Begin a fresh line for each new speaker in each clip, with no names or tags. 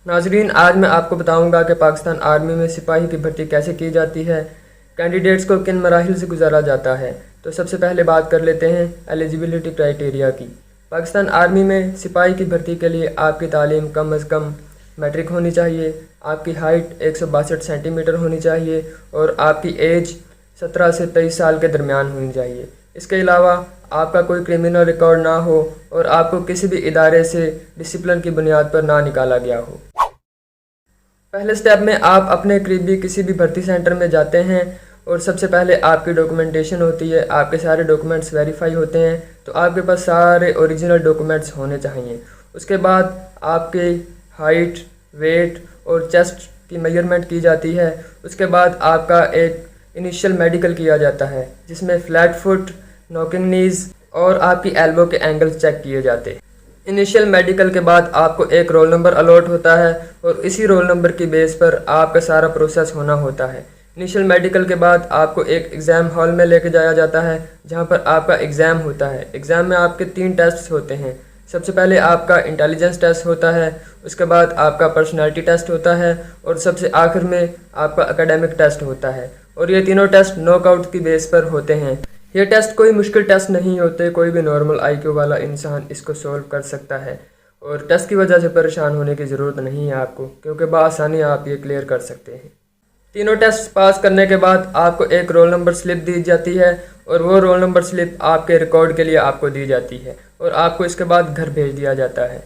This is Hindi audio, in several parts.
नाजरीन, आज मैं आपको बताऊंगा कि पाकिस्तान आर्मी में सिपाही की भर्ती कैसे की जाती है, कैंडिडेट्स को किन मराहिल से गुजारा जाता है। तो सबसे पहले बात कर लेते हैं एलिजिबिलिटी क्राइटेरिया की। पाकिस्तान आर्मी में सिपाही की भर्ती के लिए आपकी तालीम कम अज़ कम मैट्रिक होनी चाहिए, आपकी हाइट 162 सेंटीमीटर होनी चाहिए और आपकी एज 17 से 23 साल के दरमियान होनी चाहिए। इसके अलावा आपका कोई क्रिमिनल रिकॉर्ड ना हो और आपको किसी भी इदारे से डिसिप्लिन की बुनियाद पर ना निकाला गया हो। पहले स्टेप में आप अपने करीबी किसी भी भर्ती सेंटर में जाते हैं और सबसे पहले आपकी डॉक्यूमेंटेशन होती है, आपके सारे डॉक्यूमेंट्स वेरीफाई होते हैं। तो आपके पास सारे ओरिजिनल डॉक्यूमेंट्स होने चाहिए। उसके बाद आपके हाइट, वेट और चेस्ट की मेजरमेंट की जाती है। उसके बाद आपका एक इनिशियल मेडिकल किया जाता है जिसमें फ्लैट फुट, नॉकिंग नीज और आपकी एल्बो के एंगल्स चेक किए जाते हैं। इनिशियल मेडिकल के बाद आपको एक रोल नंबर अलॉट होता है और इसी रोल नंबर की बेस पर आपका सारा प्रोसेस होना होता है। इनिशियल मेडिकल के बाद आपको एक एग्ज़ाम हॉल में लेके जाया जाता है जहां पर आपका एग्ज़ाम होता है। एग्ज़ाम में आपके 3 टेस्ट होते हैं। सबसे पहले आपका इंटेलिजेंस टेस्ट होता है, उसके बाद आपका पर्सनालिटी टेस्ट होता है और सबसे आखिर में आपका एकेडमिक टेस्ट होता है। और ये तीनों टेस्ट नॉकआउट की बेस पर होते हैं। ये टेस्ट कोई मुश्किल टेस्ट नहीं होते, कोई भी नॉर्मल आईक्यू वाला इंसान इसको सोल्व कर सकता है और टेस्ट की वजह से परेशान होने की ज़रूरत नहीं है आपको, क्योंकि बआसानी आप ये क्लियर कर सकते हैं। तीनों टेस्ट पास करने के बाद आपको एक रोल नंबर स्लिप दी जाती है और वो रोल नंबर स्लिप आपके रिकॉर्ड के लिए आपको दी जाती है और आपको इसके बाद घर भेज दिया जाता है।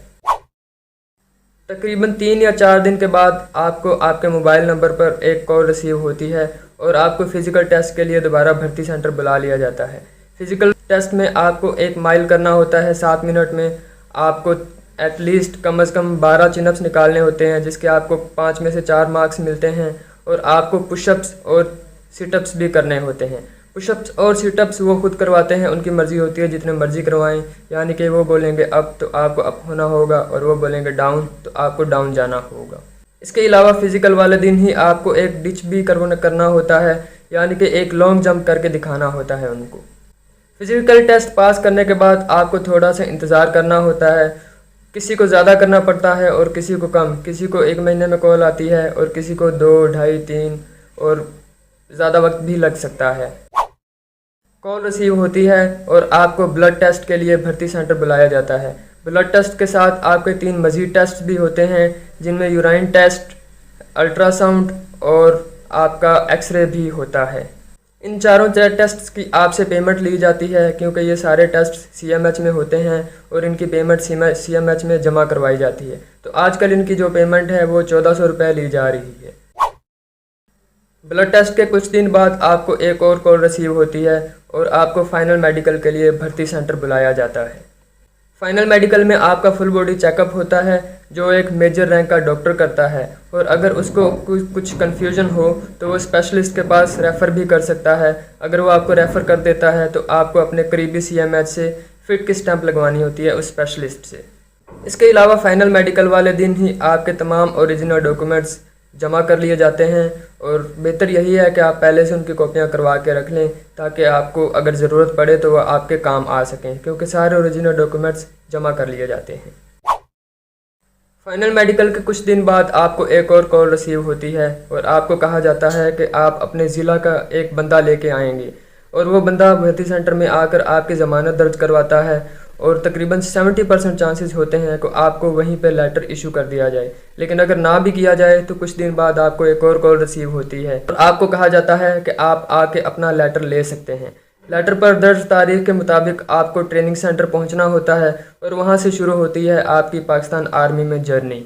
तकरीबन 3 या 4 दिन के बाद आपको आपके मोबाइल नंबर पर एक कॉल रिसीव होती है और आपको फ़िज़िकल टेस्ट के लिए दोबारा भर्ती सेंटर बुला लिया जाता है। फ़िज़िकल टेस्ट में आपको 1 माइल करना होता है 7 मिनट में। आपको एटलीस्ट कम अज़ कम 12 चिनअप्स निकालने होते हैं जिसके आपको 5 में से 4 मार्क्स मिलते हैं और आपको पुशअप्स और सिटअप्स भी करने होते हैं। पुशअप्स और सिटअप्स वो खुद करवाते हैं, उनकी मर्ज़ी होती है जितने मर्ज़ी करवाएं। यानी कि वो बोलेंगे अप तो आपको अप होना होगा और वो बोलेंगे डाउन तो आपको डाउन जाना होगा। इसके अलावा फ़िज़िकल वाले दिन ही आपको एक डिच भी करना होता है, यानी कि एक लॉन्ग जंप करके दिखाना होता है उनको। फ़िज़िकल टेस्ट पास करने के बाद आपको थोड़ा सा इंतज़ार करना होता है। किसी को ज़्यादा करना पड़ता है और किसी को कम। किसी को 1 महीने में कॉल आती है और किसी को 2, ढाई, 3 और ज़्यादा वक्त भी लग सकता है। कॉल रिसीव होती है और आपको ब्लड टेस्ट के लिए भर्ती सेंटर बुलाया जाता है। ब्लड टेस्ट के साथ आपके 3 मज़ीद टेस्ट भी होते हैं जिनमें यूराइन टेस्ट, अल्ट्रासाउंड और आपका एक्सरे भी होता है। इन चारों टेस्ट्स की आपसे पेमेंट ली जाती है क्योंकि ये सारे टेस्ट CMH में होते हैं और इनकी पेमेंट CMH में जमा करवाई जाती है। तो आजकल इनकी जो पेमेंट है वो 1400 रुपये ली जा रही है। ब्लड टेस्ट के कुछ दिन बाद आपको एक और कॉल रिसीव होती है और आपको फाइनल मेडिकल के लिए भर्ती सेंटर बुलाया जाता है। फाइनल मेडिकल में आपका फुल बॉडी चेकअप होता है जो एक मेजर रैंक का डॉक्टर करता है और अगर उसको कुछ कन्फ्यूजन हो तो वो स्पेशलिस्ट के पास रेफ़र भी कर सकता है। अगर वो आपको रेफ़र कर देता है तो आपको अपने करीबी CMH से फिट की स्टैंप लगवानी होती है उस स्पेशलिस्ट से। इसके अलावा फाइनल मेडिकल वाले दिन ही आपके तमाम ओरिजिनल डॉक्यूमेंट्स जमा कर लिए जाते हैं और बेहतर यही है कि आप पहले से उनकी कॉपियां करवा के रख लें ताकि आपको अगर ज़रूरत पड़े तो वह आपके काम आ सकें, क्योंकि सारे ओरिजिनल डॉक्यूमेंट्स जमा कर लिए जाते हैं। फाइनल मेडिकल के कुछ दिन बाद आपको एक और कॉल रिसीव होती है और आपको कहा जाता है कि आप अपने ज़िला का एक बंदा लेके आएंगे और वो बंदा भर्ती सेंटर में आकर आपकी ज़मानत दर्ज करवाता है और तकरीबन 70% चांसेस होते हैं कि आपको वहीं पे लेटर इशू कर दिया जाए। लेकिन अगर ना भी किया जाए तो कुछ दिन बाद आपको एक और कॉल रिसीव होती है और आपको कहा जाता है कि आप आके अपना लेटर ले सकते हैं। लेटर पर दर्ज तारीख के मुताबिक आपको ट्रेनिंग सेंटर पहुंचना होता है और वहां से शुरू होती है आपकी पाकिस्तान आर्मी में जर्नी।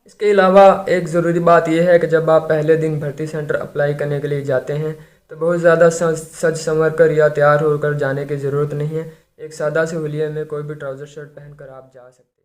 इसके अलावा एक ज़रूरी बात यह है कि जब आप पहले दिन भर्ती सेंटर अप्लाई करने के लिए जाते हैं तो बहुत ज़्यादा सज संवर कर या तैयार होकर जाने की ज़रूरत नहीं है। एक सादा से हुलिये में कोई भी ट्राउज़र शर्ट पहनकर आप जा सकते हैं।